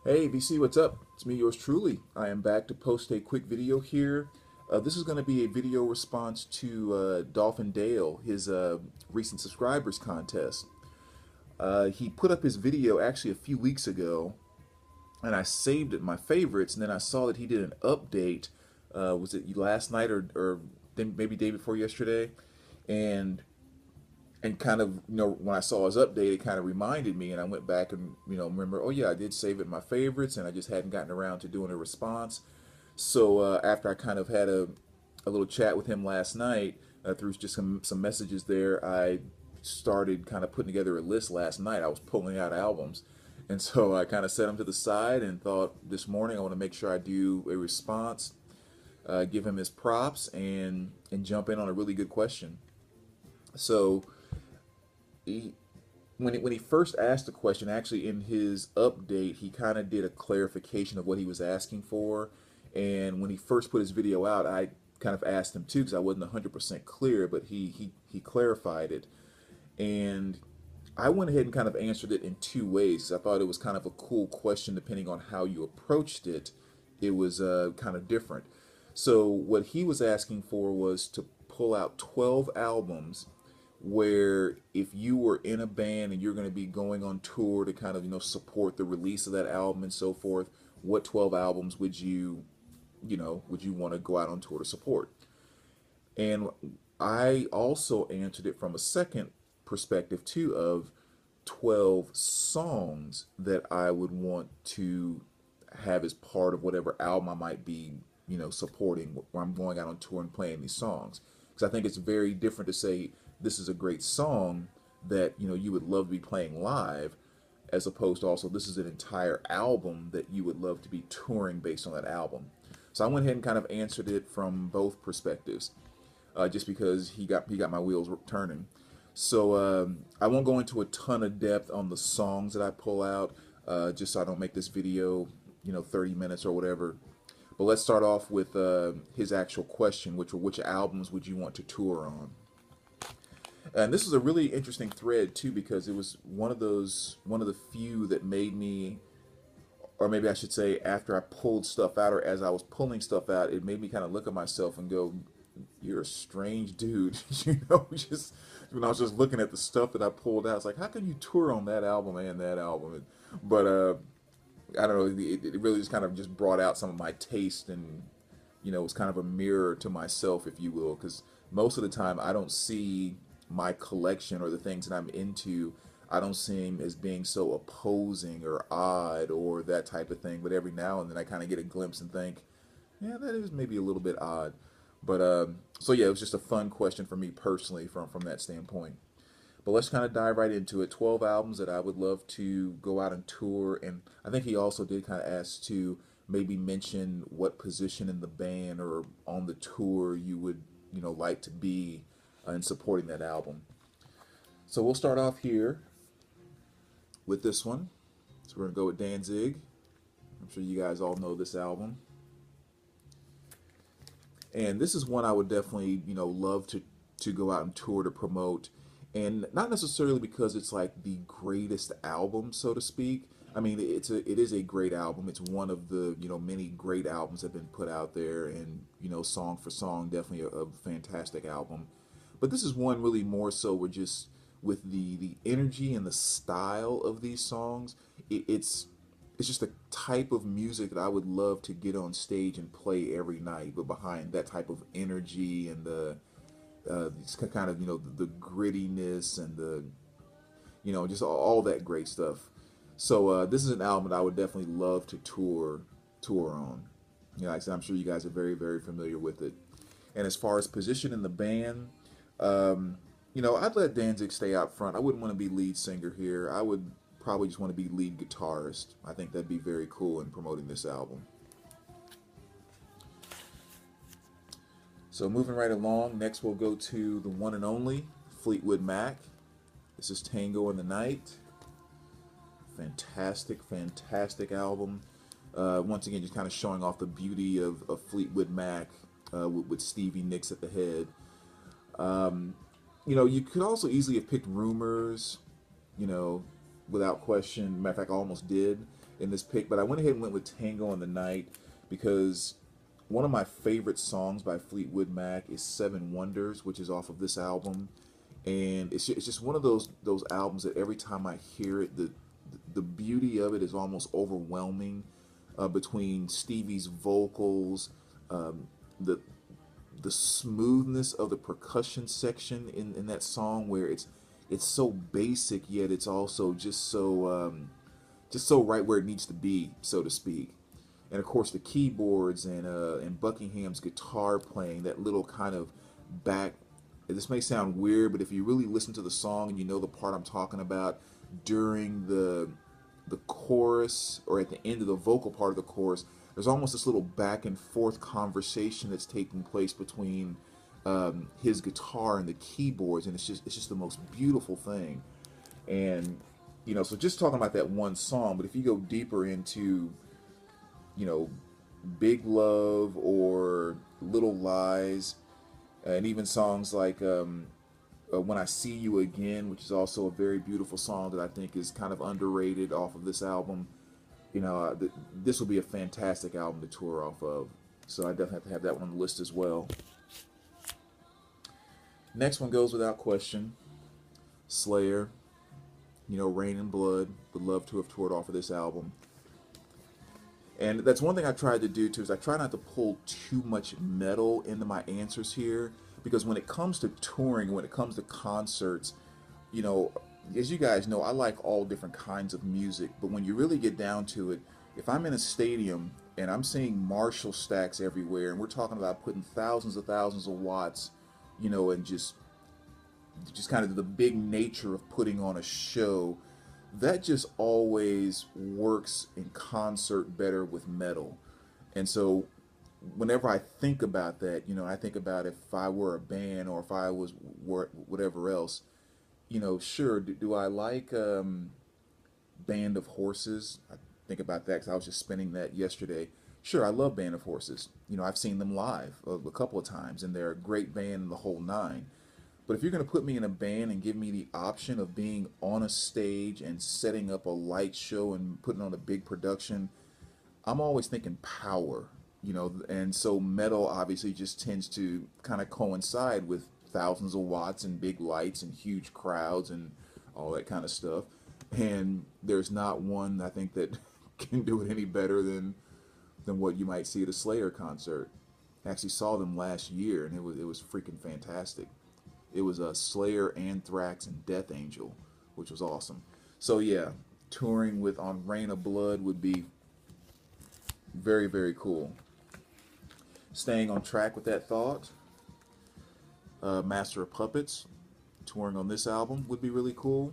Hey VC, what's up? It's me, yours truly. I am back to post a quick video here. This is going to be a video response to Dolphin Dale, his recent subscribers contest. He put up his video actually a few weeks ago, and I saved it in my favorites, and then I saw that he did an update. Was it last night or then maybe day before yesterday? And kind of, when I saw his update, it kind of reminded me, and I went back and remember, oh yeah, I did save it in my favorites, and I just hadn't gotten around to doing a response. So after I kind of had a little chat with him last night, through just some messages there, I started kind of putting together a list last night. I was pulling out albums, and so I kind of set them to the side and thought this morning I want to make sure I do a response, give him his props, and jump in on a really good question. So he, when he first asked the question, actually in his update, he kind of did a clarification of what he was asking for. And when he first put his video out, I kind of asked him too because I wasn't 100% clear, but he clarified it. And I went ahead and kind of answered it in two ways. I thought it was kind of a cool question depending on how you approached it. It was kind of different. So what he was asking for was to pull out 12 albums where if you were in a band and you're going to be going on tour to kind of support the release of that album and so forth, what 12 albums would you want to go out on tour to support? And I also answered it from a second perspective too, of 12 songs that I would want to have as part of whatever album I might be supporting, where I'm going out on tour and playing these songs. Because I think it's very different to say this is a great song that you would love to be playing live, as opposed to also this is an entire album that you would love to be touring based on that album. So I went ahead and kind of answered it from both perspectives, just because he got my wheels turning. So I won't go into a ton of depth on the songs that I pull out, just so I don't make this video 30 minutes or whatever. But let's start off with his actual question, which were which albums would you want to tour on? And this is a really interesting thread too, because it was one of the few that made me, or maybe I should say, after I pulled stuff out or as I was pulling stuff out, it made me kind of look at myself and go, "You're a strange dude." Just when I was just looking at the stuff that I pulled out, it's like, how can you tour on that album and that album? But I don't know. It really just kind of just brought out some of my taste, and it was kind of a mirror to myself, if you will, because most of the time I don't see my collection or the things that I'm into, I don't see them as being so opposing or odd or that type of thing. But every now and then I kind of get a glimpse and think, yeah, that is maybe a little bit odd. But so yeah, it was just a fun question for me personally from that standpoint. But let's kind of dive right into it. 12 albums that I would love to go out and tour. And I think he also did kind of ask to maybe mention what position in the band or on the tour you would, like to be in supporting that album. So we'll start off here with this one. So we're going to go with Dan Zig. I'm sure you guys all know this album. And this is one I would definitely, love to go out and tour to promote. And not necessarily because it's like the greatest album, so to speak. I mean, it is a great album. It's one of the many great albums that have been put out there, and song for song, definitely a fantastic album. But this is one really more so we're just with the energy and the style of these songs. It's just a type of music that I would love to get on stage and play every night. But behind that type of energy and the it's kind of the grittiness and the just all that great stuff. So this is an album that I would definitely love to tour on. Like I said, I'm sure you guys are very, very familiar with it. And as far as position in the band, I'd let Danzig stay out front. I wouldn't want to be lead singer here. I would probably just want to be lead guitarist. I think that'd be very cool in promoting this album. So moving right along, next we'll go to the one and only Fleetwood Mac. This is Tango in the Night. Fantastic, fantastic album. Once again, just kind of showing off the beauty of Fleetwood Mac, with Stevie Nicks at the head. You could also easily have picked Rumors, without question. Matter of fact, I almost did. in this pick, but I went ahead and went with Tango in the Night because one of my favorite songs by Fleetwood Mac is Seven Wonders, which is off of this album, and it's just one of those albums that every time I hear it, the beauty of it is almost overwhelming. Between Stevie's vocals, the the smoothness of the percussion section in that song, where it's so basic yet it's also just so right where it needs to be, so to speak. And of course the keyboards and Buckingham's guitar playing, that little kind of back. This may sound weird, but if you really listen to the song and you know the part I'm talking about, during the chorus or at the end of the vocal part of the chorus, there's almost this little back and forth conversation that's taking place between his guitar and the keyboards, and it's just the most beautiful thing. And so just talking about that one song, but if you go deeper into you know Big Love or Little Lies, and even songs like When I See You Again, which is also a very beautiful song that I think is kind of underrated off of this album. This will be a fantastic album to tour off of. So I definitely have to have that one on the list as well. Next one goes without question. Slayer. Rain and Blood. Would love to have toured off of this album. And that's one thing I tried to do too, is I try not to pull too much metal into my answers here, because when it comes to touring, when it comes to concerts, as you guys know, I like all different kinds of music, but when you really get down to it, if I'm in a stadium and I'm seeing Marshall stacks everywhere, and we're talking about putting thousands of watts, and just kind of the big nature of putting on a show, that just always works in concert better with metal. And so whenever I think about that, I think about if I were a band or if I was whatever else, sure, do I like Band of Horses? I think about that because I was just spinning that yesterday. Sure, I love Band of Horses. I've seen them live a couple of times, and they're a great band in the whole nine. But if you're going to put me in a band and give me the option of being on a stage and setting up a light show and putting on a big production, I'm always thinking power, and so metal obviously just tends to kind of coincide with thousands of watts and big lights and huge crowds and all that kind of stuff. And there's not one, I think, that can do it any better than what you might see at a Slayer concert. I actually saw them last year, and it was freaking fantastic. It was a Slayer, Anthrax, and Death Angel, which was awesome. So yeah, touring with on Rain of Blood would be very, very cool. Staying on track with that thought, Master of Puppets, touring on this album would be really cool.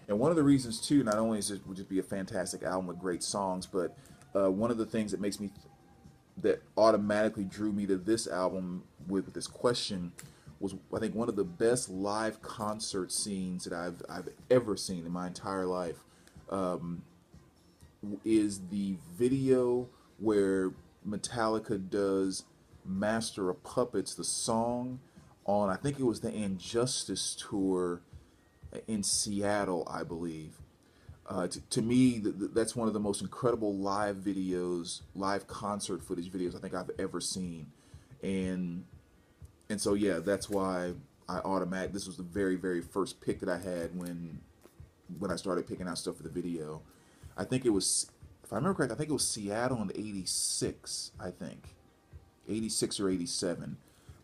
And one of the reasons too, not only is it would just be a fantastic album with great songs, but one of the things that makes me that automatically drew me to this album with this question was, I think, one of the best live concert scenes that I've ever seen in my entire life. Is the video where Metallica does Master of Puppets, the song, on, I think it was the Injustice tour in Seattle, I believe. To me, that's one of the most incredible live videos, live concert footage videos I think I've ever seen. And so yeah, that's why this was the very, very first pick that I had when I started picking out stuff for the video. I think it was, if I remember correctly, I think it was Seattle in '86, I think. 86 or 87.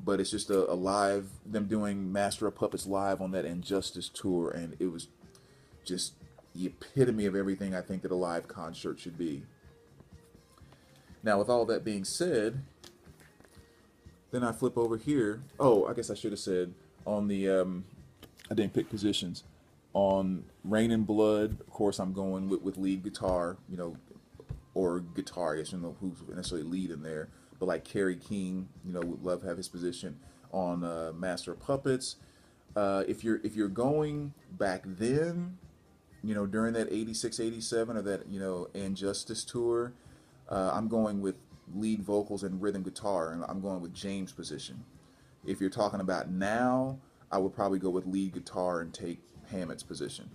But it's just a live, them doing Master of Puppets live on that Injustice tour, and it was just the epitome of everything I think that a live concert should be. Now, with all that being said, then I flip over here. Oh, I guess I should have said on the, I didn't pick positions. On Rain and Blood, of course, I'm going with lead guitar, or guitar, I guess, who's necessarily lead in there. But like Kerry King, would love to have his position on Master of Puppets. If you're going back then, during that 86, 87 or that, Injustice tour, I'm going with lead vocals and rhythm guitar, and I'm going with James' position. If you're talking about now, I would probably go with lead guitar and take Hammett's position.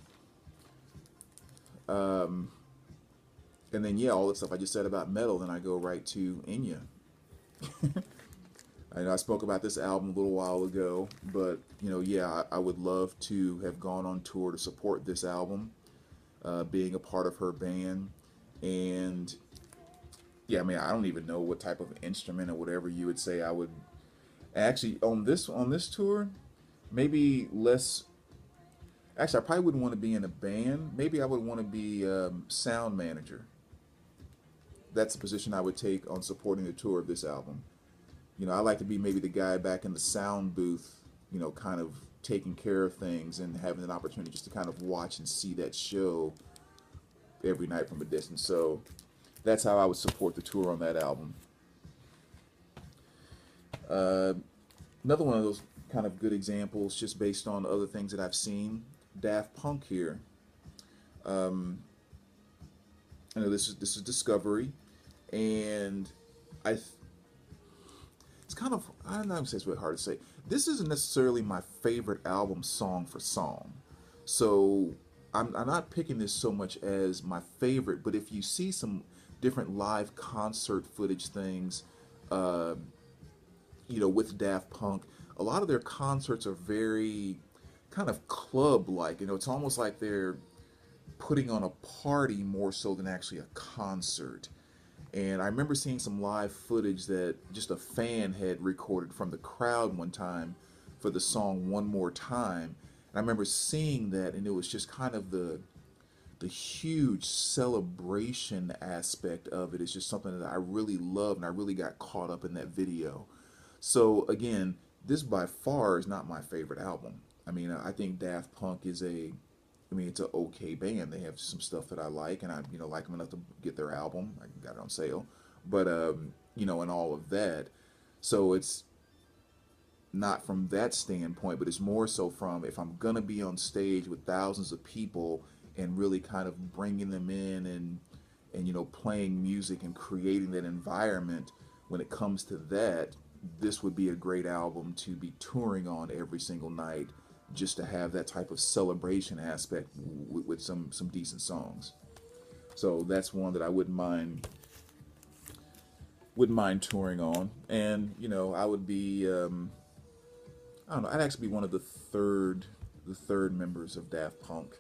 And then, yeah, all the stuff I just said about metal, then I go right to Enya. I know I spoke about this album a little while ago, but, you know, yeah, I would love to have gone on tour to support this album, being a part of her band. And, yeah, I mean, I don't even know what type of instrument or whatever you would say I would actually on this tour, maybe less. Actually, I probably wouldn't want to be in a band. Maybe I would want to be sound manager. That's the position I would take on supporting the tour of this album. You know, I like to be maybe the guy back in the sound booth, you know, kind of taking care of things and having an opportunity just to kind of watch and see that show every night from a distance. So that's how I would support the tour on that album. Another one of those kind of good examples, just based on other things that I've seen. Daft Punk here. I know this is Discovery, and it's kind of, I don't know, it's really hard to say. This isn't necessarily my favorite album song for song, so I'm not picking this so much as my favorite. But if you see some different live concert footage things, you know, with Daft Punk, a lot of their concerts are very kind of club-like. You know, it's almost like they're putting on a party more so than actually a concert. And I remember seeing some live footage that just a fan had recorded from the crowd one time for the song One More Time. And I remember seeing that, and it was just kind of the huge celebration aspect of it. It's just something that I really love, and I really got caught up in that video. So again, this by far is not my favorite album. I mean, I think Daft Punk is it's an okay band. They have some stuff that I like, and I, you know, like them enough to get their album. I got it on sale, but you know, and all of that. So it's not from that standpoint, but it's more so from, if I'm gonna be on stage with thousands of people and really kind of bringing them in and you know, playing music and creating that environment. When it comes to that, this would be a great album to be touring on every single night, just to have that type of celebration aspect with some decent songs. So that's one that I wouldn't mind touring on. And you know, I would be I don't know, I'd actually be one of the third members of Daft Punk.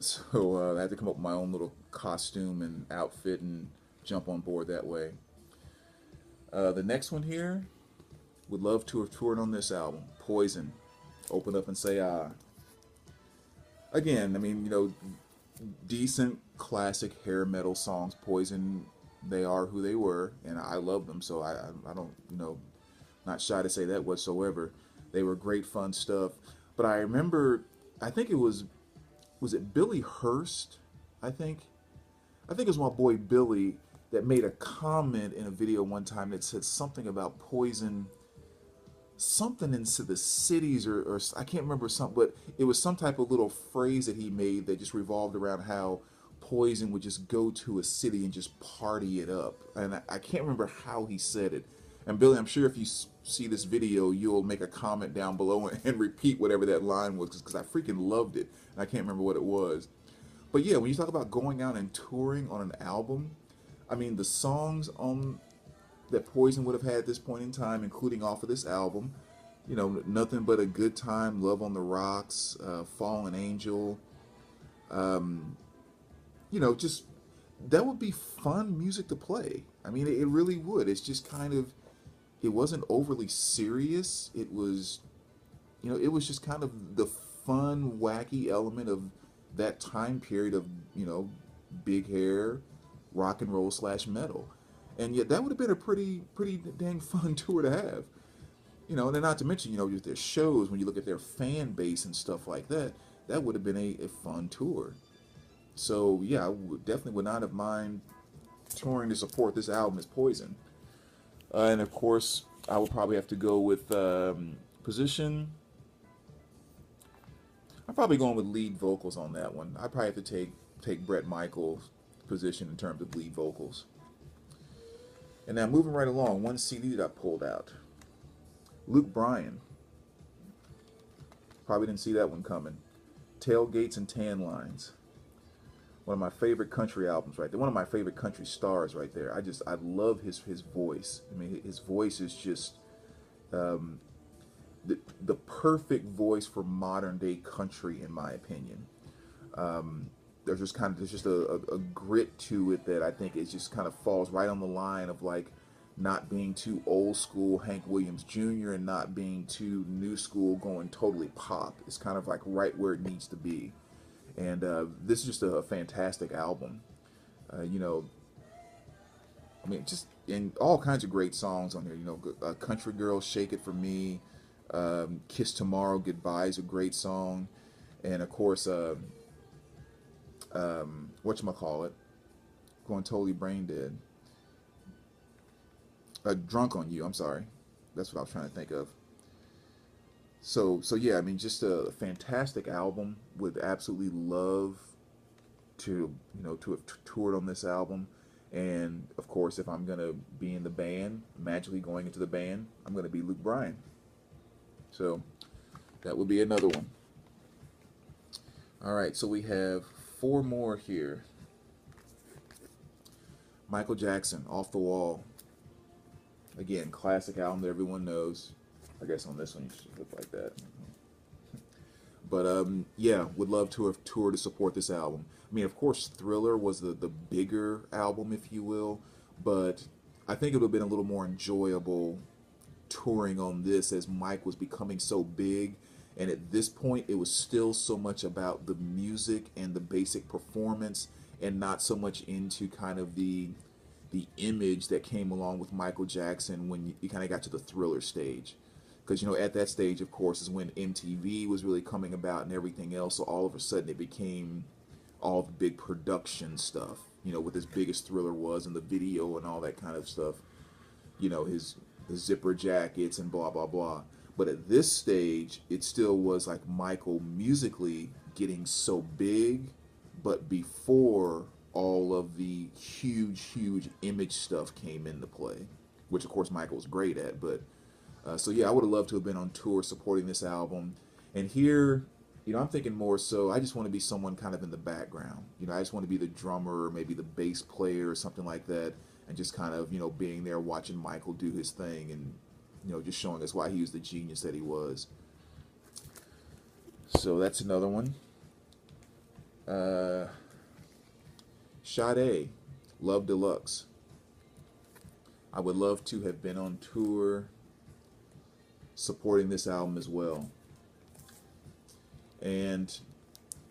So I had to come up with my own little costume and outfit and jump on board that way. The next one here, would love to have toured on this album, Poison. Open Up and Say Ah. Again, I mean, you know, decent classic hair metal songs. Poison, they are who they were, and I love them, so I don't, you know, not shy to say that whatsoever. They were great fun stuff. But I remember, I think it was it Billy Hurst? I think it was my boy Billy that made a comment in a video one time that said something about Poison, something into the cities, or I can't remember something, but it was some type of little phrase that he made that just revolved around how Poison would just go to a city and just party it up. And I can't remember how he said it. And Billy, I'm sure if you see this video, you'll make a comment down below and repeat whatever that line was, because I freaking loved it. And I can't remember what it was. But yeah, when you talk about going out and touring on an album, I mean, the songs on that Poison would have had at this point in time, including off of this album, you know, Nothing But a Good Time, Love on the Rocks, Fallen Angel, you know, just, that would be fun music to play. I mean, it really would. It's just kind of, it wasn't overly serious. It was, you know, it was just kind of the fun, wacky element of that time period of, you know, big hair, rock and roll / metal. And yet that would have been a pretty dang fun tour to have. You know, and then not to mention, you know, just their shows, when you look at their fan base and stuff like that, that would have been a fun tour. So yeah, I definitely would not have mind touring to support this album as Poison. And of course, I would probably have to go with position. I'm probably going with lead vocals on that one. I probably have to take Bret Michaels' position in terms of lead vocals. And now moving right along, one CD that I pulled out. Luke Bryan. Probably didn't see that one coming. Tailgates and Tanlines. one of my favorite country albums right there. One of my favorite country stars right there. I love his voice. I mean, his voice is just um, the perfect voice for modern day country, in my opinion. There's just a grit to it that I think it just kind of falls right on the line of like not being too old school Hank Williams Jr. and not being too new school going totally pop. It's kind of like right where it needs to be. And this is just a fantastic album. You know, I mean, just in all kinds of great songs on here. You know, Country Girl, Shake It For Me, Kiss Tomorrow, Goodbye is a great song. And of course, whatchamacallit, going totally brain dead. Drunk on You, I'm sorry. That's what I was trying to think of. So yeah, I mean, just a fantastic album. Would absolutely love to, to have toured on this album. And of course, if I'm gonna be in the band, magically going into the band, I'm gonna be Luke Bryan. So that would be another one. All right, so we have four more here. Michael Jackson, Off the Wall. Again, classic album that everyone knows. I guess on this one you should look like that. But yeah, would love to have toured to support this album. I mean, of course, Thriller was the bigger album, if you will, but I think it would have been a little more enjoyable touring on this as Mike was becoming so big. And at this point, it was still so much about the music and the basic performance and not so much into kind of the image that came along with Michael Jackson when you kind of got to the Thriller stage. Because, at that stage, of course, is when MTV was really coming about and everything else. So all of a sudden it became all the big production stuff, what his biggest Thriller was and the video and all that kind of stuff, his zipper jackets and blah, blah, blah. But at this stage, it still was like Michael musically getting so big, but before all of the huge image stuff came into play, which of course Michael was great at. But so yeah, I would have loved to have been on tour supporting this album. And here, I'm thinking more so, I just want to be someone kind of in the background. I just want to be the drummer, or maybe the bass player or something like that, and just kind of, being there watching Michael do his thing and, just showing us why he was the genius that he was. So that's another one. Sade, Love Deluxe. I would love to have been on tour supporting this album as well. And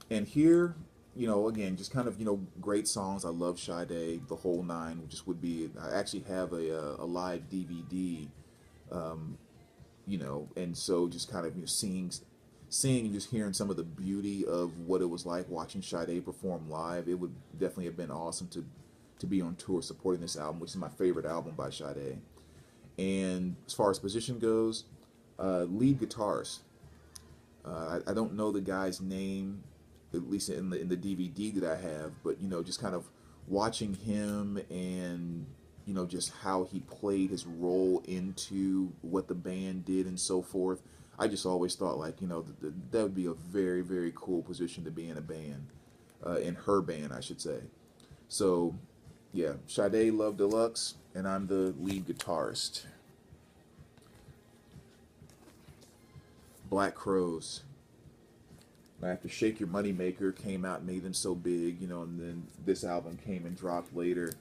here, again, just kind of, great songs. I love Sade, the whole nine. Just would be, I actually have a live DVD, and so just kind of, seeing and just hearing some of the beauty of what it was like watching Sade perform live. It would definitely have been awesome to be on tour supporting this album, which is my favorite album by Sade. And as far as position goes, lead guitarist. I don't know the guy's name, at least in the DVD that I have, but just kind of watching him and just how he played his role into what the band did and so forth. I just always thought like that would be a very, very cool position to be in a band, in her band, I should say. So yeah, Sade, Love Deluxe, and I'm the lead guitarist. Black Crowes. After Shake Your Money Maker came out and made them so big, and then this album came and dropped later.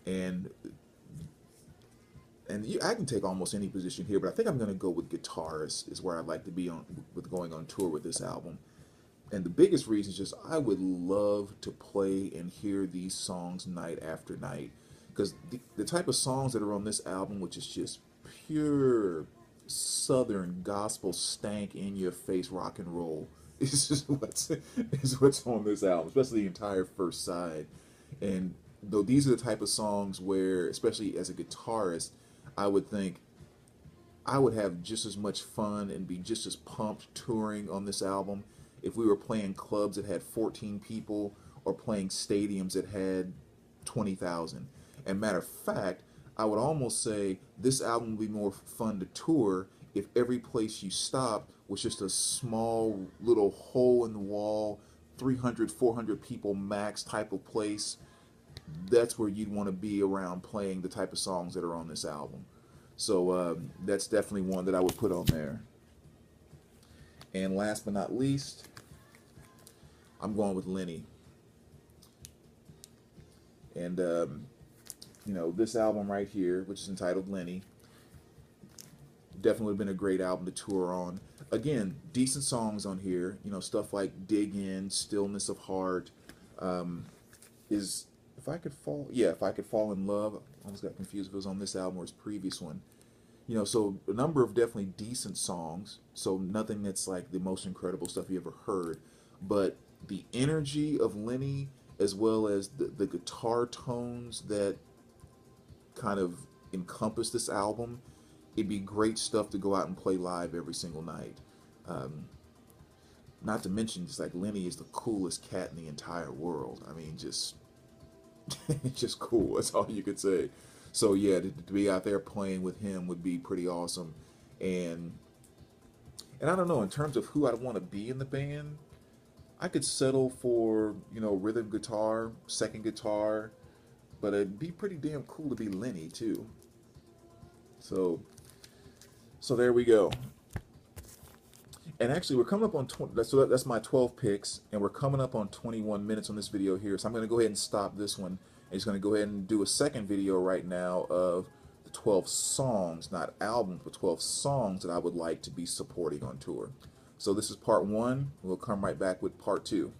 And I can take almost any position here, but I think I'm going to go with guitarist is where I'd like to be on with going on tour with this album. And the biggest reason is just I would love to play and hear these songs night after night. Because the type of songs that are on this album, which is just pure southern gospel stank in your face rock and roll, is just what's on this album, especially the entire first side. And though these are the type of songs where, especially as a guitarist, I would think I would have just as much fun and be just as pumped touring on this album if we were playing clubs that had 14 people or playing stadiums that had 20,000. And matter of fact, I would almost say this album would be more fun to tour if every place you stopped was just a small little hole in the wall, 300, 400 people max type of place, that's where you'd want to be around playing the type of songs that are on this album. So that's definitely one that I would put on there. And last but not least, I'm going with Lenny. And, you know, this album right here, which is entitled Lenny, definitely would have been a great album to tour on. Again, decent songs on here. You know, stuff like Dig In, Stillness of Heart, is If I Could Fall, yeah, If I Could Fall in Love. I almost got confused if it was on this album or his previous one. You know, so a number of definitely decent songs. So nothing that's like the most incredible stuff you ever heard. But the energy of Lenny, as well as the guitar tones that kind of encompass this album, it'd be great stuff to go out and play live every single night. Not to mention, just like Lenny is the coolest cat in the entire world. I mean, just just cool. That's all you could say. So yeah, to be out there playing with him would be pretty awesome. And I don't know, in terms of who I'd want to be in the band, I could settle for, you know, rhythm guitar, second guitar, but it'd be pretty damn cool to be Lenny too. So there we go. And actually, we're coming up on 20, so that's my 12 picks, and we're coming up on 21 minutes on this video here. So I'm going to go ahead and stop this one. I'm just going to go ahead and do a second video right now of the 12 songs, not albums, but 12 songs that I would like to be supporting on tour. So this is part one. We'll come right back with part two.